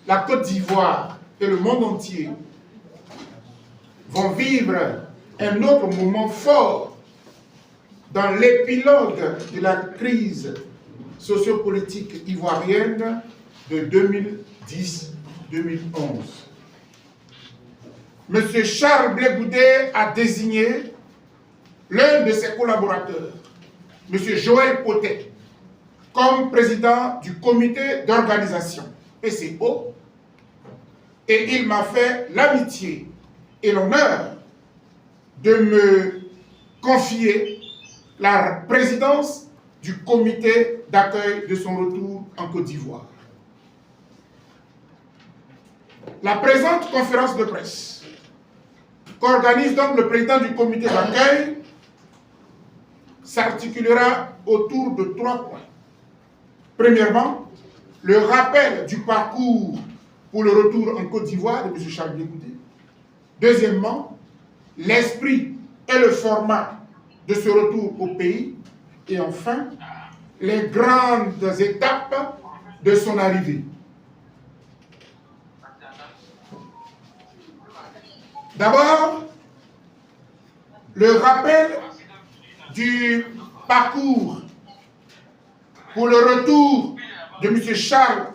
la Côte d'Ivoire et le monde entier vont vivre un autre moment fort dans l'épilogue de la crise sociopolitique ivoirienne de 2010-2011. M. Charles Blé Goudé a désigné l'un de ses collaborateurs, M. Joël Potet, comme président du comité d'organisation PCO, et il m'a fait l'amitié et l'honneur de me confier la présidence du comité d'accueil de son retour en Côte d'Ivoire. La présente conférence de presse qu'organise donc le président du comité d'accueil s'articulera autour de 3 points. Premièrement, le rappel du parcours pour le retour en Côte d'Ivoire de M. Charles Blé Goudé. Deuxièmement, l'esprit et le format de ce retour au pays. Et enfin, les grandes étapes de son arrivée. D'abord, le rappel du parcours pour le retour de M. Charles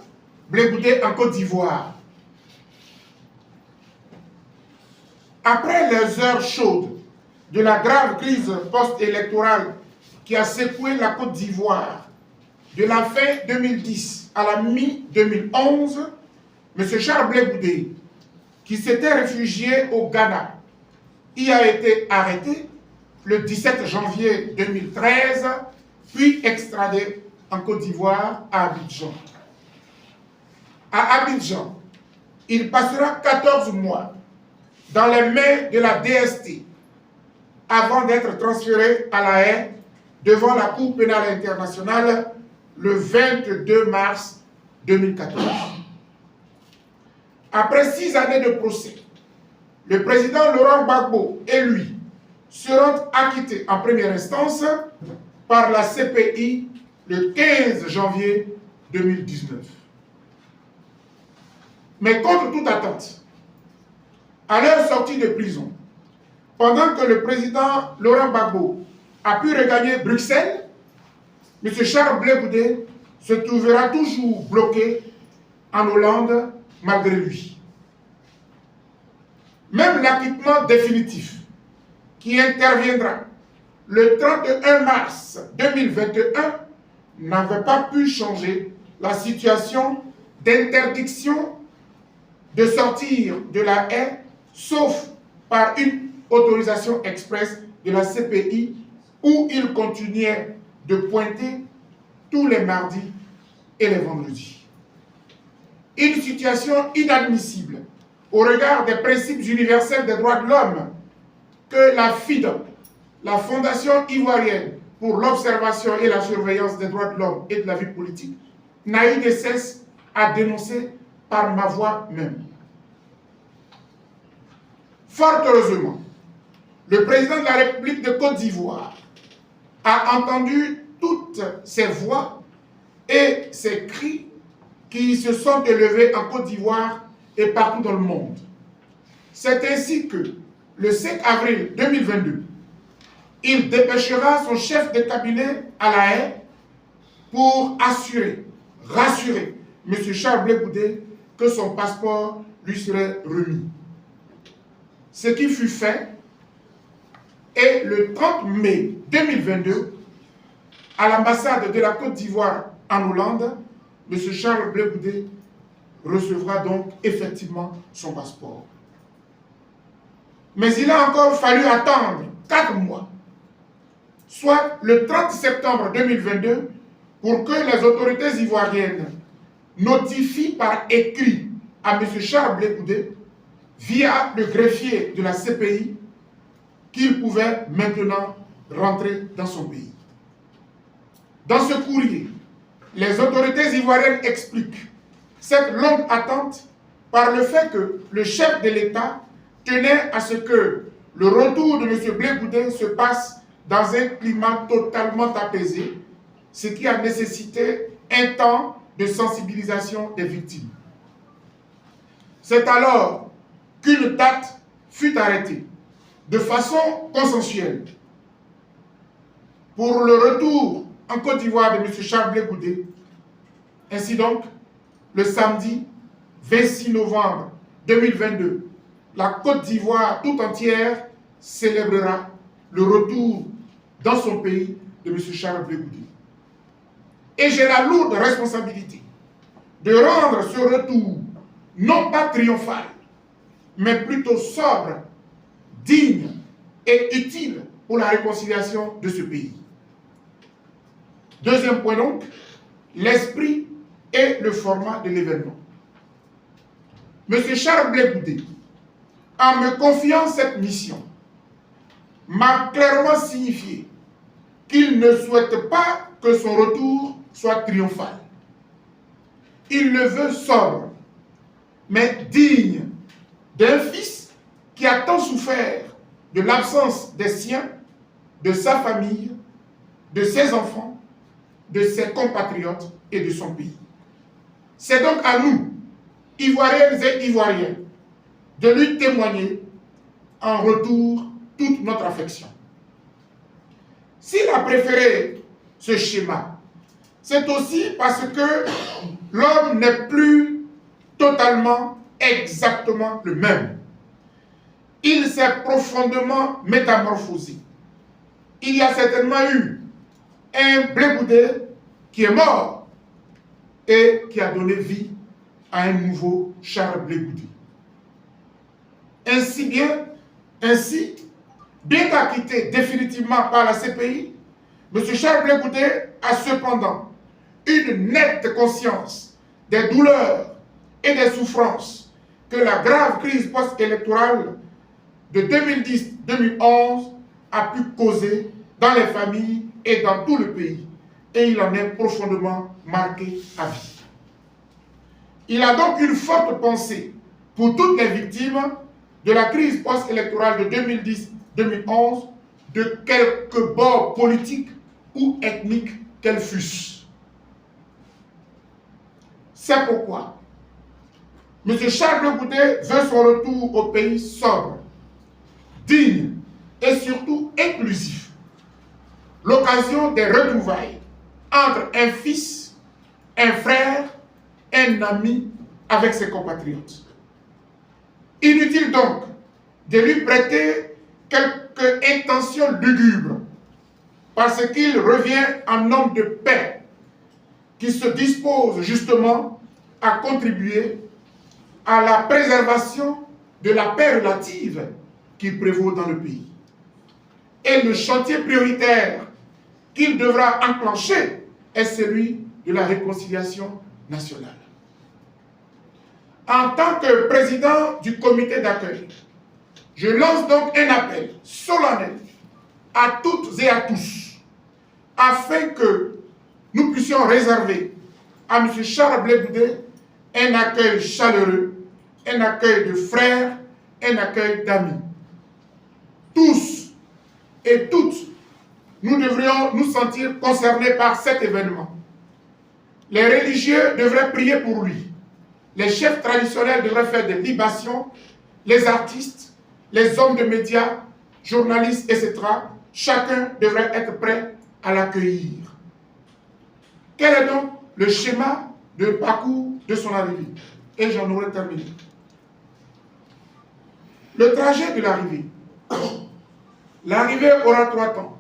Blé Goudé en Côte d'Ivoire. Après les heures chaudes de la grave crise post-électorale qui a secoué la Côte d'Ivoire de la fin 2010 à la mi-2011, M. Charles Blé Goudé, qui s'était réfugié au Ghana, y a été arrêté le 17 janvier 2013, puis extradé en Côte d'Ivoire à Abidjan. À Abidjan, il passera 14 mois dans les mains de la DST avant d'être transféré à La Haye devant la Cour pénale internationale le 22 mars 2014. Après 6 années de procès, le président Laurent Gbagbo et lui seront acquittés en première instance par la CPI le 15 janvier 2019. Mais contre toute attente, à leur sortie de prison, pendant que le président Laurent Gbagbo a pu regagner Bruxelles, M. Charles Blé Goudé se trouvera toujours bloqué en Hollande malgré lui. Même l'acquittement définitif qui interviendra le 31 mars 2021 n'avait pas pu changer la situation d'interdiction de sortir de La Haye, sauf par une autorisation expresse de la CPI où il continuait de pointer tous les mardis et les vendredis. Une situation inadmissible au regard des principes universels des droits de l'homme que la FIDOP, la Fondation ivoirienne pour l'observation et la surveillance des droits de l'homme et de la vie politique, n'a eu de cesse à dénoncer par ma voix même. Fort heureusement, le président de la République de Côte d'Ivoire a entendu toutes ces voix et ces cris qui se sont élevés en Côte d'Ivoire et partout dans le monde. C'est ainsi que, le 5 avril 2022, il dépêchera son chef de cabinet à La Haye pour rassurer M. Charles Blé Goudé que son passeport lui serait remis. Ce qui fut fait, et le 30 mai 2022, à l'ambassade de la Côte d'Ivoire en Hollande, M. Charles Blé Goudé recevra donc effectivement son passeport. Mais il a encore fallu attendre 4 mois, soit le 30 septembre 2022, pour que les autorités ivoiriennes notifient par écrit à M. Charles Blé Goudé, via le greffier de la CPI, qu'il pouvait maintenant rentrer dans son pays. Dans ce courrier, les autorités ivoiriennes expliquent cette longue attente par le fait que le chef de l'État tenait à ce que le retour de M. Blé Goudé se passe dans un climat totalement apaisé, ce qui a nécessité un temps de sensibilisation des victimes. C'est alors qu'une date fut arrêtée de façon consensuelle pour le retour en Côte d'Ivoire de M. Charles Blé Goudé. Ainsi donc, le samedi 26 novembre 2022, la Côte d'Ivoire tout entière célébrera le retour dans son pays de M. Charles Blé Goudé. Et j'ai la lourde responsabilité de rendre ce retour non pas triomphal, mais plutôt sobre, digne et utile pour la réconciliation de ce pays. Deuxième point donc, l'esprit et le format de l'événement. M. Charles Blé Goudé, en me confiant cette mission, m'a clairement signifié qu'il ne souhaite pas que son retour soit triomphal. Il le veut sobre, mais digne d'un fils qui a tant souffert de l'absence des siens, de sa famille, de ses enfants, de ses compatriotes et de son pays. C'est donc à nous, Ivoiriennes et Ivoiriens, de lui témoigner en retour toute notre affection. S'il a préféré ce schéma, c'est aussi parce que l'homme n'est plus totalement, exactement le même. Il s'est profondément métamorphosé. Il y a certainement eu un Blé Goudé qui est mort et qui a donné vie à un nouveau Charles Blé Goudé. Ainsi, bien qu'acquitté définitivement par la CPI, M. Charles Blé Goudé a cependant une nette conscience des douleurs et des souffrances que la grave crise post-électorale de 2010-2011 a pu causer dans les familles et dans tout le pays. Et il en est profondément marqué à vie. Il a donc une forte pensée pour toutes les victimes de la crise post-électorale de 2010-2011, de quelque bord politique ou ethnique qu'elles fussent. C'est pourquoi M. Charles Blé Goudé veut son retour au pays sobre, digne et surtout inclusif. L'occasion des retrouvailles entre un fils, un frère, un ami avec ses compatriotes. Inutile donc de lui prêter quelques intentions lugubres, parce qu'il revient en homme de paix qui se dispose justement à contribuer à la préservation de la paix relative qui prévaut dans le pays. Et le chantier prioritaire qu'il devra enclencher est celui de la réconciliation nationale. En tant que président du comité d'accueil, je lance donc un appel solennel à toutes et à tous afin que nous puissions réserver à M. Charles Blé Goudé un accueil chaleureux, un accueil de frères, un accueil d'amis. Tous et toutes, nous devrions nous sentir concernés par cet événement. Les religieux devraient prier pour lui. Les chefs traditionnels devraient faire des libations. Les artistes, les hommes de médias, journalistes, etc. Chacun devrait être prêt à l'accueillir. Quel est donc le schéma de parcours de son arrivée? Et j'en aurai terminé. Le trajet de l'arrivée. L'arrivée aura 3 temps.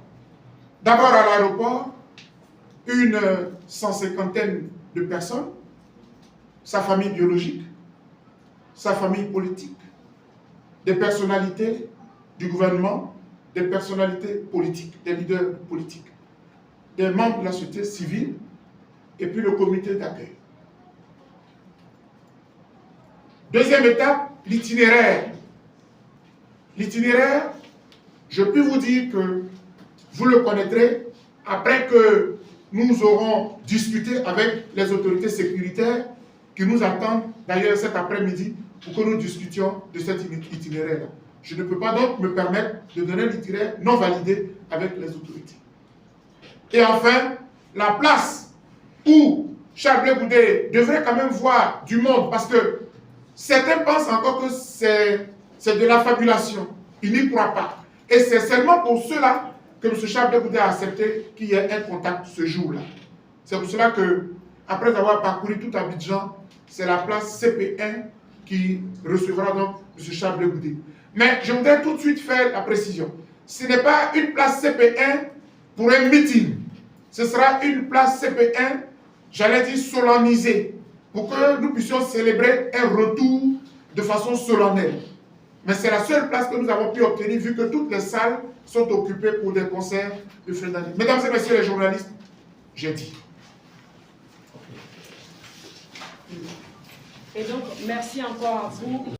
D'abord à l'aéroport, une 150aine de personnes, sa famille biologique, sa famille politique, des personnalités du gouvernement, des personnalités politiques, des leaders politiques, des membres de la société civile, et puis le comité d'accueil. Deuxième étape, l'itinéraire. L'itinéraire, je peux vous dire que vous le connaîtrez après que nous aurons discuté avec les autorités sécuritaires qui nous attendent d'ailleurs cet après-midi pour que nous discutions de cet itinéraire-là. Je ne peux pas donc me permettre de donner l'itinéraire non validé avec les autorités. Et enfin, la place où Charles Blé Goudé devrait quand même voir du monde, parce que Certains pensent encore que c'est de la fabulation. Ils n'y croient pas. Et c'est seulement pour cela que M. Charles Blé Goudé a accepté qu'il y ait un contact ce jour-là. C'est pour cela que, après avoir parcouru tout Abidjan, c'est la place CP1 qui recevra donc M. Charles Blé Goudé. Mais je voudrais tout de suite faire la précision. Ce n'est pas une place CP1 pour un meeting. Ce sera une place CP1, j'allais dire solennisée, pour que nous puissions célébrer un retour de façon solennelle. Mais c'est la seule place que nous avons pu obtenir vu que toutes les salles sont occupées pour des concerts de fin d'année. Mesdames et messieurs les journalistes, j'ai dit. Et donc, merci encore à vous.